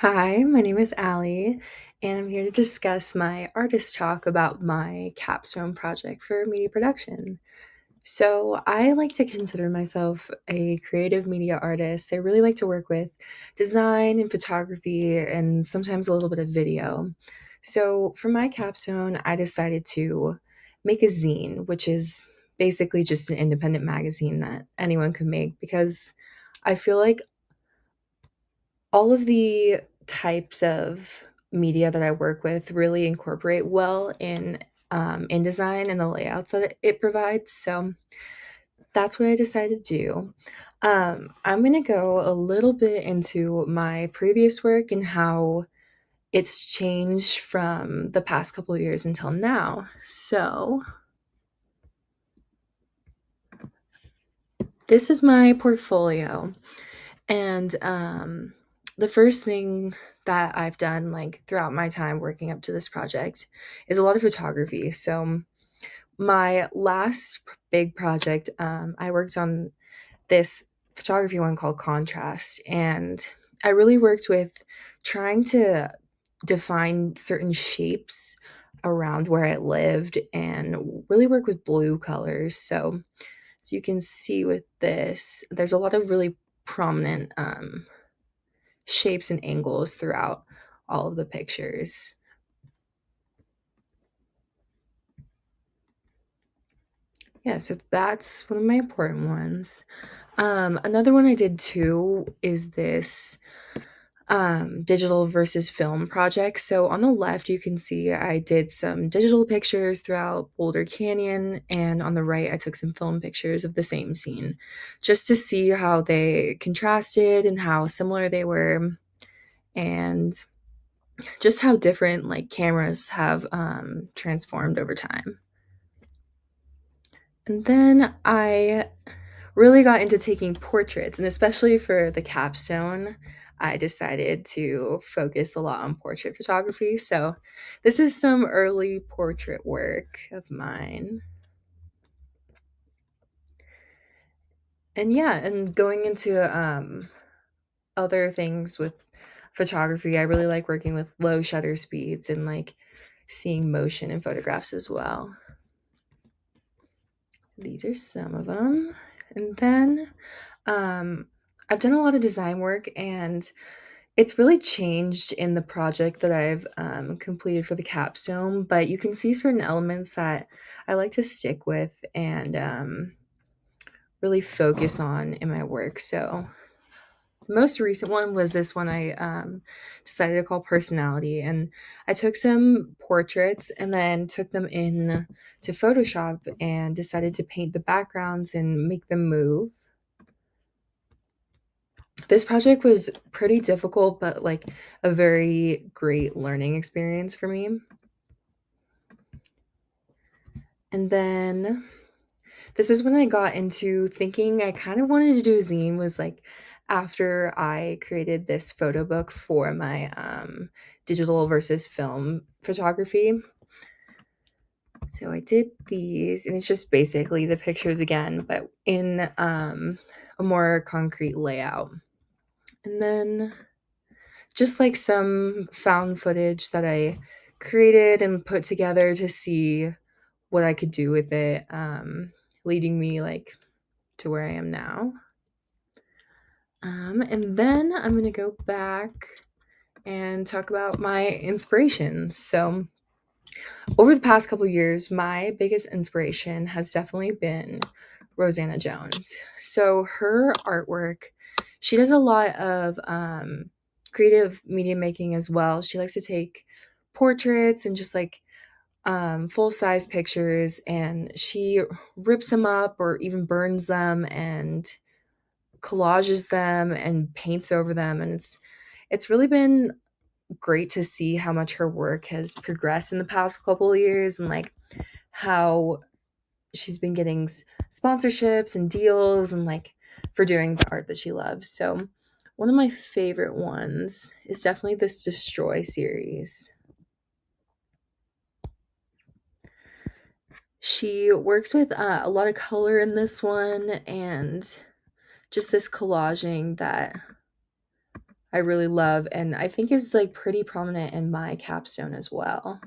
Hi, my name is Allie, and I'm here to discuss my artist talk about my capstone project for media production. So, I like to consider myself a creative media artist. I really like to work with design and photography and sometimes a little bit of video. So, for my capstone, I decided to make a zine, which is basically just an independent magazine that anyone can make because I feel like all of the types of media that I work with really incorporate well in InDesign and the layouts that it provides. So that's what I decided to do. I'm gonna go a little bit into my previous work and how it's changed from the past couple of years until now. So this is my portfolio. And the first thing that I've done like throughout my time working up to this project is a lot of photography. So my last big project, I worked on this photography one called Contrast, and I really worked with trying to define certain shapes around where I lived and really work with blue colors. So you can see with this, there's a lot of really prominent shapes and angles throughout all of the pictures. Yeah, so that's one of my important ones. Another one I did too is this digital versus film project. So on the left, you can see I did some digital pictures throughout Boulder Canyon, and on the right, I took some film pictures of the same scene just to see how they contrasted and how similar they were, and just how different like cameras have transformed over time. And then I really got into taking portraits, and especially for the capstone, I decided to focus a lot on portrait photography. So, this is some early portrait work of mine. And yeah, and going into other things with photography, I really like working with low shutter speeds and like seeing motion in photographs as well. These are some of them. And then um, I've done a lot of design work, and it's really changed in the project that I've completed for the capstone, but you can see certain elements that I like to stick with and really focus on in my work. So the most recent one was this one I decided to call personality, and I took some portraits and then took them in to Photoshop and decided to paint the backgrounds and make them move. This project was pretty difficult, but like a very great learning experience for me. And then this is when I got into thinking I kind of wanted to do a zine, was like after I created this photo book for my digital versus film photography. So I did these, and it's just basically the pictures again, but in a more concrete layout. And then just like some found footage that I created and put together to see what I could do with it, leading me like to where I am now. And then I'm gonna go back and talk about my inspirations. So over the past couple years, my biggest inspiration has definitely been Rosanna Jones. So her artwork, she does a lot of creative media making as well. She likes to take portraits and just like full size pictures, and she rips them up or even burns them and collages them and paints over them, and it's really been great to see how much her work has progressed in the past couple of years, and like how she's been getting sponsorships and deals and like for doing the art that she loves. So one of my favorite ones is definitely this Destroy series. She works with a lot of color in this one and just this collaging that I really love and I think is like pretty prominent in my capstone as well.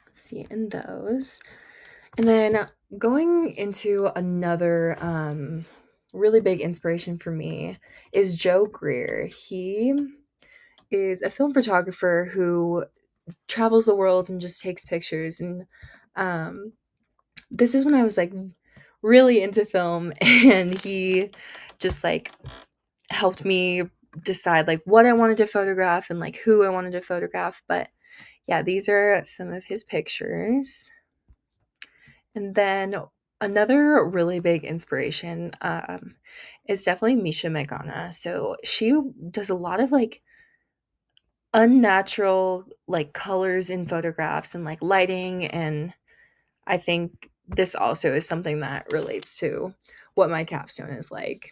Let's see in those. And then going into another really big inspiration for me is Joe Greer. He is a film photographer who travels the world and just takes pictures. And um, this is when I was like really into film, and he just like helped me decide like what I wanted to photograph and like who I wanted to photograph. But yeah, these are some of his pictures. And then another really big inspiration is definitely Misha Megana. So she does a lot of like unnatural like colors in photographs and like lighting, and I think this also is something that relates to what my capstone is like.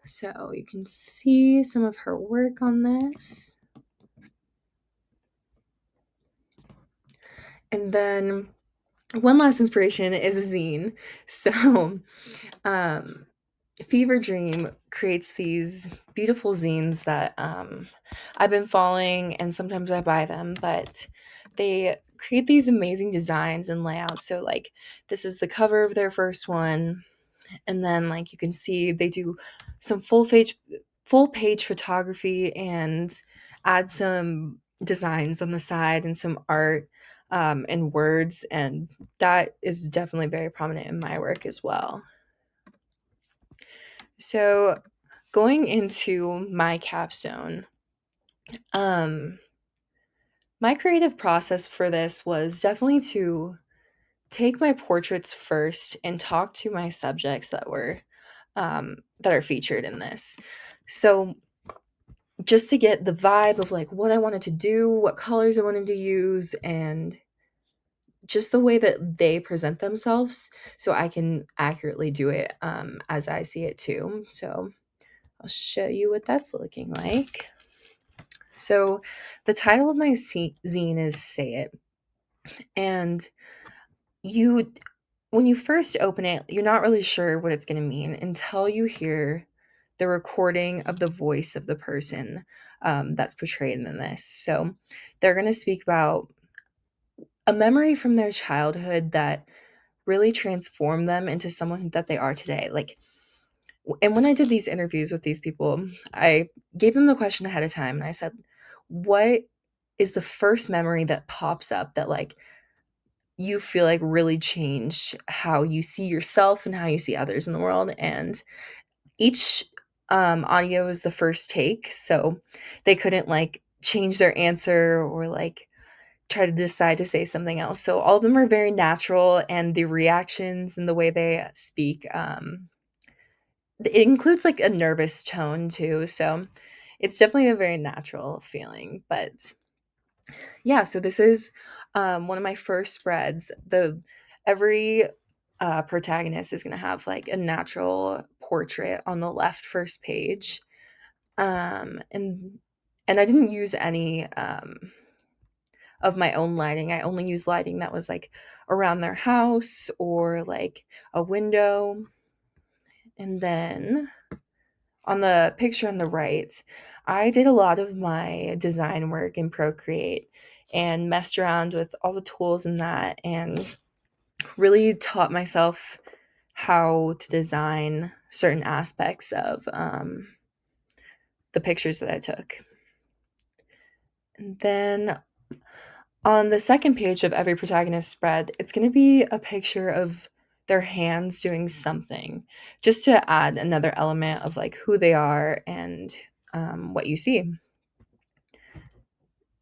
So you can see some of her work on this. And then one last inspiration is a zine. So um Fever Dream creates these beautiful zines that I've been following, and sometimes I buy them, but they create these amazing designs and layouts. So, like, this is the cover of their first one, and then, like, you can see they do some full page photography and add some designs on the side and some art and words, and that is definitely very prominent in my work as well. So, going into my capstone, um, my creative process for this was definitely to take my portraits first and talk to my subjects that are featured in this. So, just to get the vibe of like what I wanted to do, what colors I wanted to use, and just the way that they present themselves, so I can accurately do it as I see it too. So, I'll show you what that's looking like. So, the title of my zine is Say It. And you, when you first open it, you're not really sure what it's going to mean until you hear the recording of the voice of the person that's portrayed in this. So, they're going to speak about a memory from their childhood that really transformed them into someone that they are today. Like, and when I did these interviews with these people, I gave them the question ahead of time and I said, what is the first memory that pops up that like you feel like really changed how you see yourself and how you see others in the world? And each audio is the first take, so they couldn't like change their answer or like try to decide to say something else. So all of them are very natural, and the reactions and the way they speak it includes, like, a nervous tone too, so it's definitely a very natural feeling, but yeah, so this is, one of my first spreads. The every, protagonist is gonna have, like, a natural portrait on the left first page, um, and and I didn't use any, of my own lighting. I only used lighting that was, like, around their house or, like, a window, and then on the picture on the right, I did a lot of my design work in Procreate and messed around with all the tools in that and really taught myself how to design certain aspects of the pictures that I took. And then on the second page of every protagonist spread, it's going to be a picture of their hands doing something just to add another element of like who they are and what you see.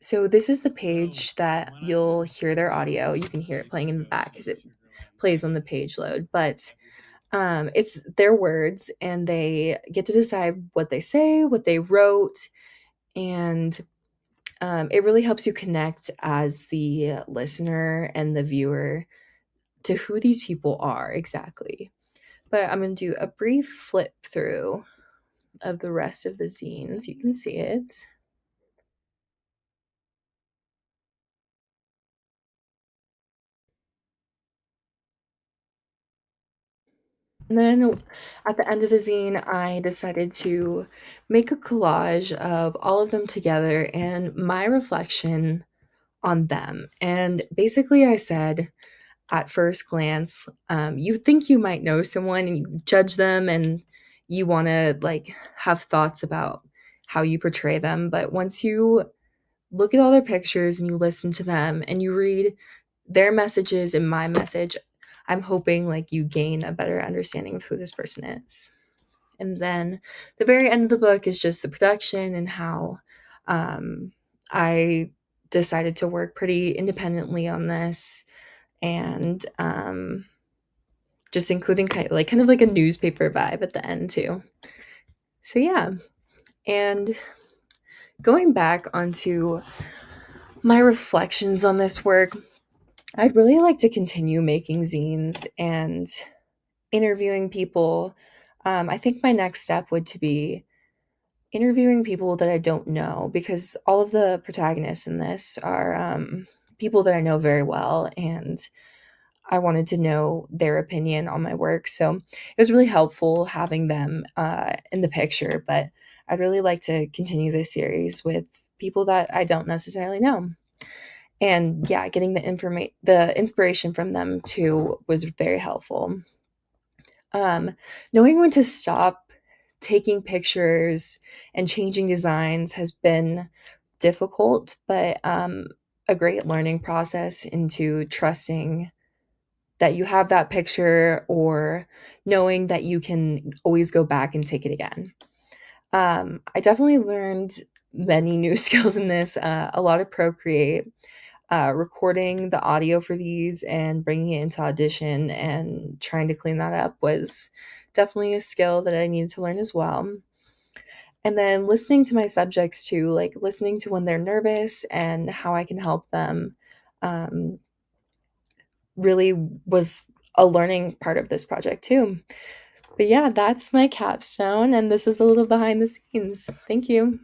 So this is the page that you'll hear their audio. You can hear it playing in the back because it plays on the page load, but it's their words and they get to decide what they say, what they wrote, and it really helps you connect as the listener and the viewer to who these people are exactly. But I'm going to do a brief flip through of the rest of the zines. You can see it. And then at the end of the zine, I decided to make a collage of all of them together and my reflection on them. And basically, I said, at first glance, you think you might know someone and you judge them and you want to like have thoughts about how you portray them. But once you look at all their pictures and you listen to them and you read their messages and my message, I'm hoping like you gain a better understanding of who this person is. And then the very end of the book is just the production and how I decided to work pretty independently on this and just including kind of like a newspaper vibe at the end too. So yeah, and going back onto my reflections on this work, I'd really like to continue making zines and interviewing people. I think my next step would to be interviewing people that I don't know because all of the protagonists in this are people that I know very well, and I wanted to know their opinion on my work. So it was really helpful having them in the picture. But I'd really like to continue this series with people that I don't necessarily know. And yeah, getting the inspiration from them too was very helpful. Um, Knowing when to stop taking pictures and changing designs has been difficult, but a great learning process into trusting that you have that picture or knowing that you can always go back and take it again. I definitely learned many new skills in this, a lot of Procreate, recording the audio for these and bringing it into Audition and trying to clean that up was definitely a skill that I needed to learn as well. And then listening to my subjects too, like listening to when they're nervous and how I can help them, um, really was a learning part of this project too. But yeah, that's my capstone, and this is a little behind the scenes. Thank you.